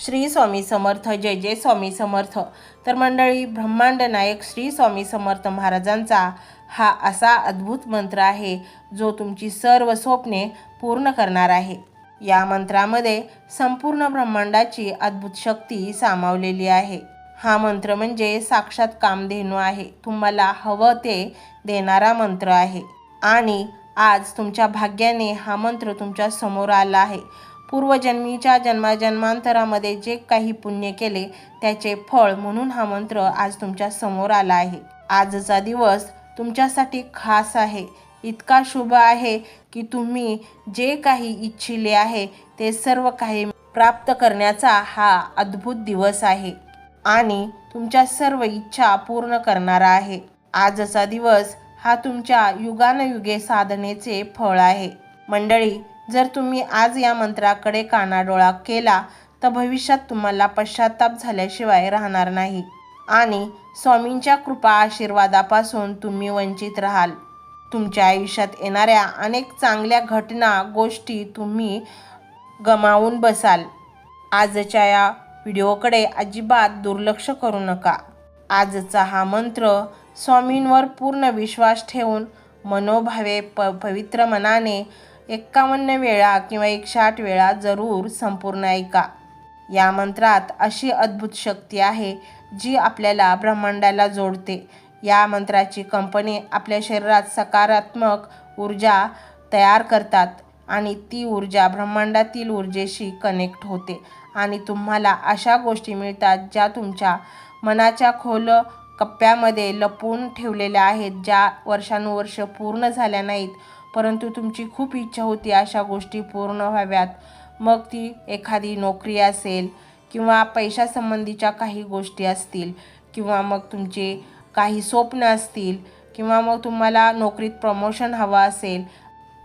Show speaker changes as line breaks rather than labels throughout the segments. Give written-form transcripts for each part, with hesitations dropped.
श्री स्वामी समर्थ. जय जय स्वामी समर्थ. तर मंडळी, ब्रह्मांड नायक श्री स्वामी समर्थ महाराजांचा हा असा अद्भुत मंत्र आहे जो तुमची सर्व स्वप्ने पूर्ण करणार आहे. या मंत्रामध्ये संपूर्ण ब्रह्मांडाची अद्भुत शक्ती सामावलेली आहे. हा मंत्र म्हणजे साक्षात कामधेनू आहे. तुम्हाला हवं ते देणारा मंत्र आहे आणि आज तुमच्या भाग्याने हा मंत्र तुमच्या समोर आला आहे. पूर्वजन्मीच्या जन्माजन्मांतरामध्ये जे काही पुण्य केले त्याचे फळ म्हणून हा मंत्र आज तुमच्या समोर आला आहे. आजचा दिवस तुमच्यासाठी खास आहे, इतका शुभ आहे की तुम्ही जे काही इच्छिले आहे ते सर्व काही प्राप्त करण्याचा हा अद्भुत दिवस आहे आणि तुमच्या सर्व इच्छा पूर्ण करणारा आहे. आजचा दिवस हा तुमच्या युगानयुगे साधनेचे फळ आहे. मंडळी, जर तुम्ही आज या मंत्राकडे कानाडोळा केला तर भविष्यात तुम्हाला पश्चाताप झाल्याशिवाय राहणार नाही आणि स्वामींच्या कृपा आशीर्वादापासून तुम्ही वंचित राहाल. तुमच्या आयुष्यात येणाऱ्या अनेक चांगल्या घटना गोष्टी तुम्ही गमावून बसाल. आजच्या या व्हिडिओकडे अजिबात दुर्लक्ष करू नका. आजचा हा मंत्र स्वामींवर पूर्ण विश्वास ठेवून मनोभावे पवित्र मनाने 51 वेळा किंवा 108 वेळा जरूर संपूर्ण ऐका. या मंत्रात अशी अद्भुत शक्ती आहे जी आपल्याला ब्रह्मांडाला जोडते. या मंत्राची कंपनी आपल्या शरीरात सकारात्मक ऊर्जा तयार करतात आणि ती ऊर्जा ब्रह्मांडातील ऊर्जेशी कनेक्ट होते आणि तुम्हाला अशा गोष्टी मिळतात ज्या तुमच्या मनाच्या खोल कप्प्यामध्ये लपवून ठेवलेल्या आहेत, ज्या वर्षानुवर्ष पूर्ण झाल्या नाहीत, परंतु तुमची खूप इच्छा होती अशा गोष्टी पूर्ण व्हाव्यात. मग ती एखादी नोकरी असेल किंवा पैशासंबंधीच्या काही गोष्टी असतील किंवा मग तुमचे काही स्वप्न असतील किंवा मग तुम्हाला नोकरीत प्रमोशन हवं असेल,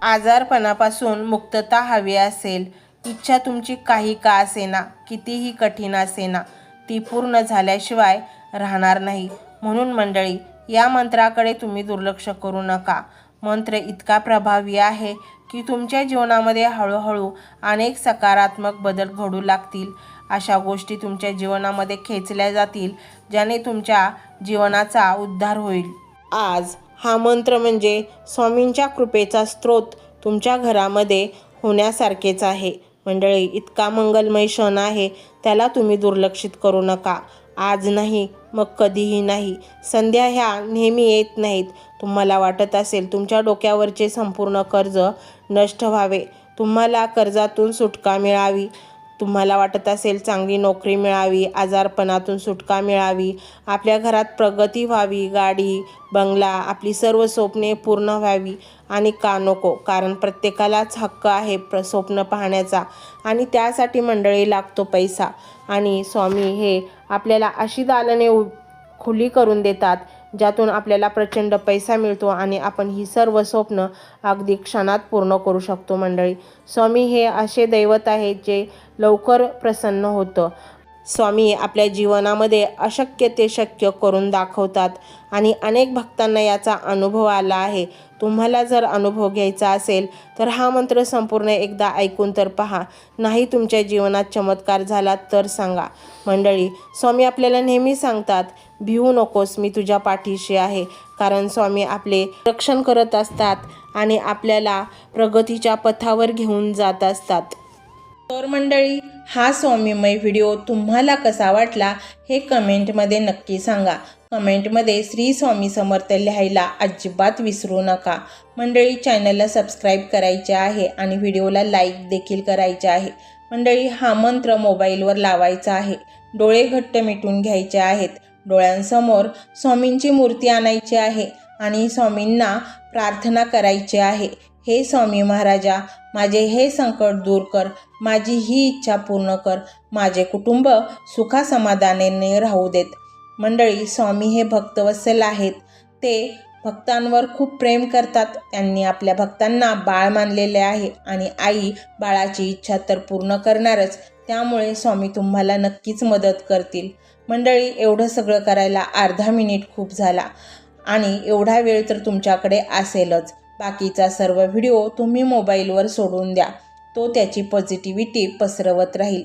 आजारपणापासून मुक्तता हवी असेल, इच्छा तुमची काही का असेना, कितीही कठीण असेना, ती पूर्ण झाल्याशिवाय राहणार नाही. म्हणून मंडळी, या मंत्राकडे तुम्ही दुर्लक्ष करू नका. मंत्र इतका प्रभावी आहे की तुमच्या जीवनामध्ये हळूहळू अनेक सकारात्मक बदल घडू लागतील. अशा गोष्टी तुमच्या जीवनामध्ये खेचल्या जातील ज्याने तुमच्या जीवनाचा उद्धार होईल. आज हा मंत्र म्हणजे स्वामींच्या कृपेचा स्रोत तुमच्या घरामध्ये होण्यासारखेच आहे. मंडळी, इतका मंगलमय क्षण आहे, त्याला तुम्ही दुर्लक्षित करू नका. आज नाही मग कधीही नाही. संध्या ह्या नेहमी येत नाहीत. तुम्हाला वाटत असेल तुमच्या डोक्यावरचे संपूर्ण कर्ज नष्ट व्हावे, तुम्हाला कर्जातून सुटका मिळावी, तुम्हाला वाटत असेल चांगली नोकरी मिळावी, आजारपणातून सुटका मिळावी, आपल्या घरात प्रगती व्हावी, गाडी बंगला, आपली सर्व स्वप्ने पूर्ण व्हावी. आणि का नको? कारण प्रत्येकालाच हक्क आहे स्वप्न पाहण्याचा आणि त्यासाठी मंडळी लागतो पैसा. आणि स्वामी हे आपल्याला अशी दालने खुली करून देतात ज्यातून आपल्याला प्रचंड पैसा मिळतो आणि आपण ही सर्व स्वप्न अगदी क्षणात पूर्ण करू शकतो. मंडळी, स्वामी हे असे दैवत आहेत जे लवकर प्रसन्न होतं. स्वामी आपल्या जीवनामध्ये अशक्य ते शक्य करून दाखवतात आणि अनेक भक्तांना याचा अनुभव आला आहे. तुम्हाला जर अनुभव घ्यायचा असेल तर हा मंत्र संपूर्ण एकदा ऐकून तर पहा. नाही तुमच्या जीवनात चमत्कार झाला तर सांगा. मंडळी, स्वामी आपल्याला नेहमी सांगतात, भिवू नकोस, मी तुझ्या पाठीशी आहे. कारण स्वामी आपले रक्षण करत असतात आणि आपल्याला प्रगतीच्या पथावर घेऊन जात असतात. तर मंडळी, हा स्वामीमय व्हिडिओ तुम्हाला कसा वाटला हे कमेंटमध्ये नक्की सांगा. कमेंटमध्ये श्री स्वामी समर्थ लिहायला अजिबात विसरू नका. मंडळी, चॅनलला सबस्क्राईब करायचे आहे आणि व्हिडिओला लाईक देखील करायचे आहे. मंडळी, हा मंत्र मोबाईलवर लावायचा आहे. डोळे घट्ट मिटून घ्यायचे आहेत. डोळ्यांसमोर स्वामींची मूर्ती आणायची आहे आणि स्वामींना प्रार्थना करायची आहे. हे स्वामी महाराजा, माझे हे संकट दूर कर, माझी ही इच्छा पूर्ण कर, माझे कुटुंब सुखासमाधानाने राहू देत. मंडळी, स्वामी हे भक्तवत्सल आहेत. ते भक्तांवर खूप प्रेम करतात. त्यांनी आपल्या भक्तांना बाळ मानलेले आहे आणि आई बाळाची इच्छा तर पूर्ण करणारच. त्यामुळे स्वामी तुम्हाला नक्कीच मदत करतील. मंडळी, एवढं सगळं करायला अर्धा मिनिट खूप झाला आणि एवढा वेळ तर तुमच्याकडे असेलच. बाकीचा सर्व व्हिडिओ तुम्ही मोबाईलवर सोडून द्या. तो त्याची पॉझिटिव्हिटी पसरवत राहील.